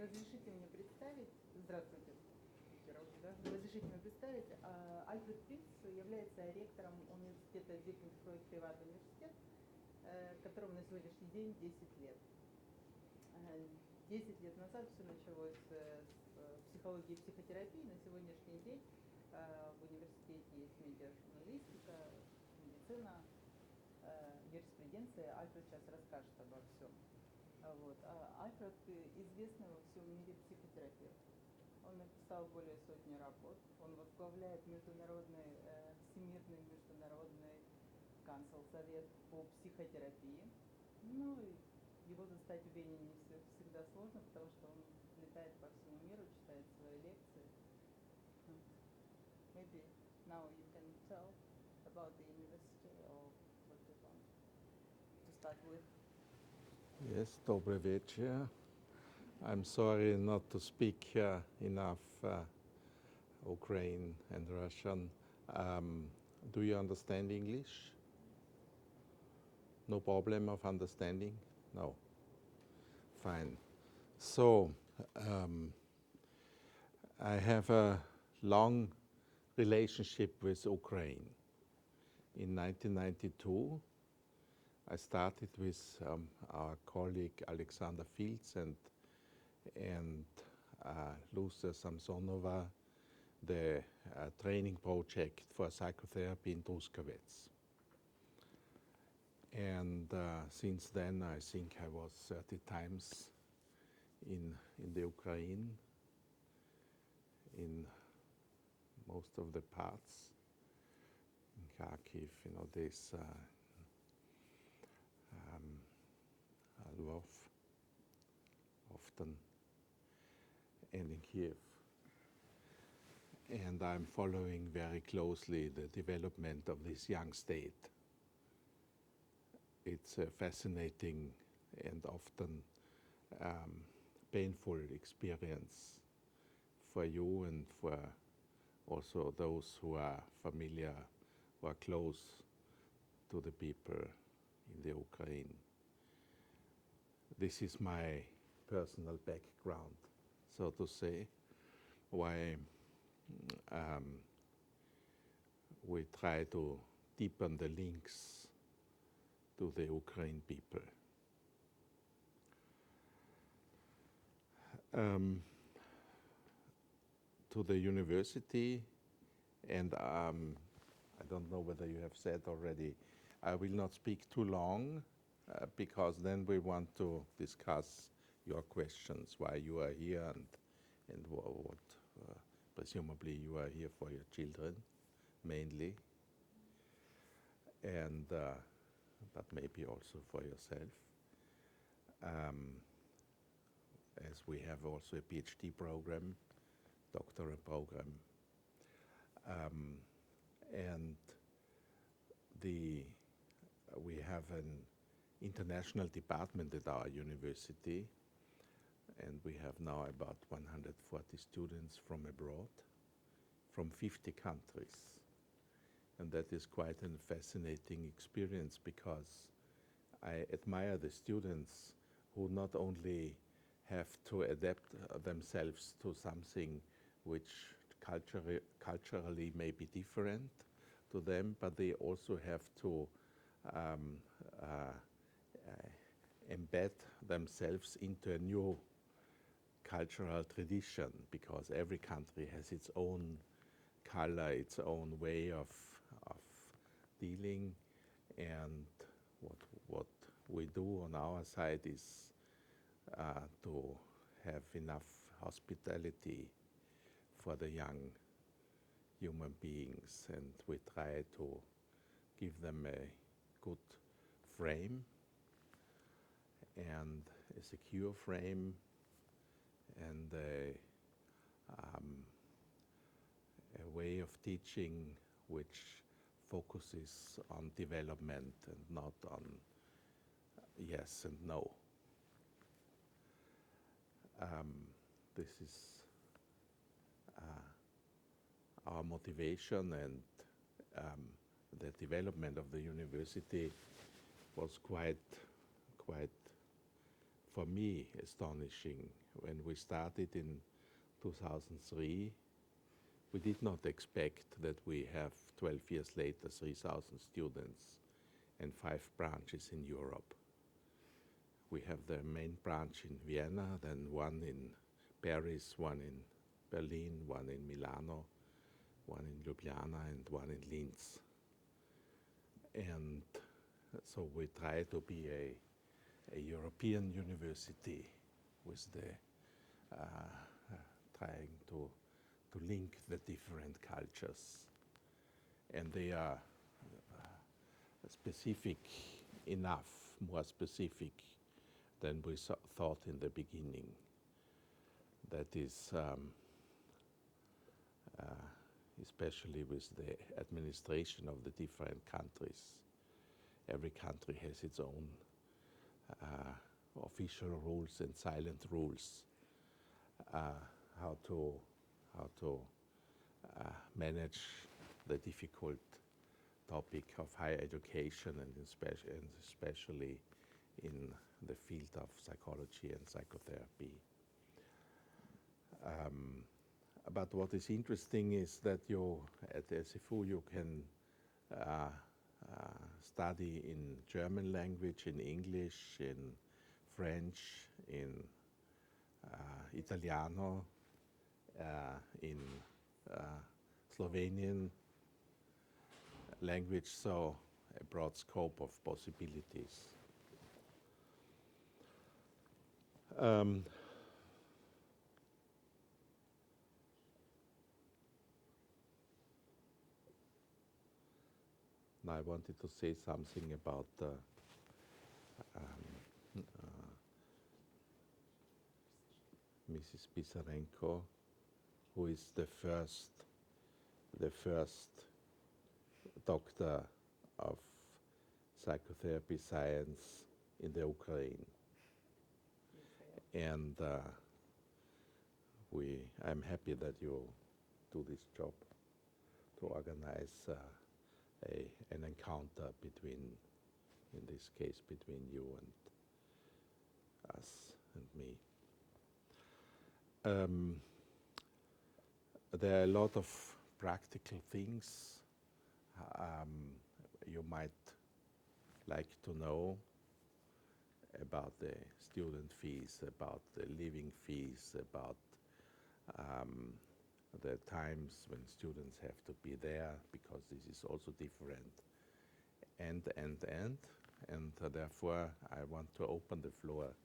Разрешите мне представить, здравствуйте, разрешите мне представить, Альфред Притц является ректором университета Sigmund Freud University, которому на сегодняшний день 10 лет. 10 лет назад все началось с психологии и психотерапии. На сегодняшний день в университете есть медиа-журналистика, медицина, юриспруденция. Альфред сейчас расскажет обо всем. Вот. Альфред известный во всем мире психотерапевт. Он написал более сотни работ. Он возглавляет Всемирный международный совет по психотерапии. Ну и его застать в Вене не всегда сложно, потому что он летает по всему миру, читает свои лекции. Maybe now you can tell about the university or what you want to start with. Yes, добрый вечер. I'm sorry not to speak enough Ukraine and Russian. Do you understand English? No problem of understanding? No. Fine. So, I have a long relationship with Ukraine. In 1992, I started with our colleague Alexander Fields and Lucia Samsonova, the training project for psychotherapy in Truskavets. And since then, I think I was 30 times in the Ukraine, in most of the parts, in Kharkiv, Lvov, often, and in Kiev. And I'm following very closely the development of this young state. It's a fascinating and often painful experience for you and for also those who are familiar or close to the people in the Ukraine. This is my personal background, so to say, why we try to deepen the links to the Ukraine people. To the university, and I don't know whether you have said already, I will not speak too long because then we want to discuss your questions, why you are here and what presumably you are here for your children mainly, and but maybe also for yourself. As we have also a PhD program, doctoral program, and we have an international department at our university, and we have now about 140 students from abroad, from 50 countries. And that is quite a fascinating experience because I admire the students who not only have to adapt themselves to something which culturally may be different to them, but they also have to embed themselves into a new cultural tradition, because every country has its own color, its own way of dealing, and what we do on our side is to have enough hospitality for the young human beings, and we try to give them a good frame and a secure frame and a way of teaching which focuses on development and not on yes and no. This is our motivation, and the development of the university was quite for me, astonishing. When we started in 2003, we did not expect that we have 12 years later 3,000 students and 5 branches in Europe. We have the main branch in Vienna, then one in Paris, one in Berlin, one in Milano, one in Ljubljana, and one in Linz. And so we try to be a European university with the trying to link the different cultures. And they are specific enough, more specific than we thought in the beginning. That is especially with the administration of the different countries. Every country has its own official rules and silent rules, how to manage the difficult topic of higher education, and especially in the field of psychology and psychotherapy. But what is interesting is that you, at the SFU, you can study in German language, in English, in French, in Italiano, in Slovenian language, so a broad scope of possibilities. Now I wanted to say something about Mrs. Pisarenko, who is the first doctor of psychotherapy science in the Ukraine. And I'm happy that you do this job to organize an encounter between, in this case, between you and us and me. There are a lot of practical things you might like to know about the student fees, about the living fees, about the times when students have to be there, because this is also different, and therefore I want to open the floor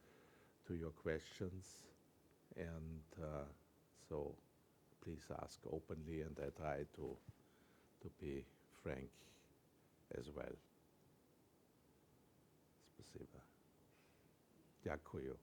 to your questions, and so please ask openly, and I try to be frank as well. Спасибо. Дякую.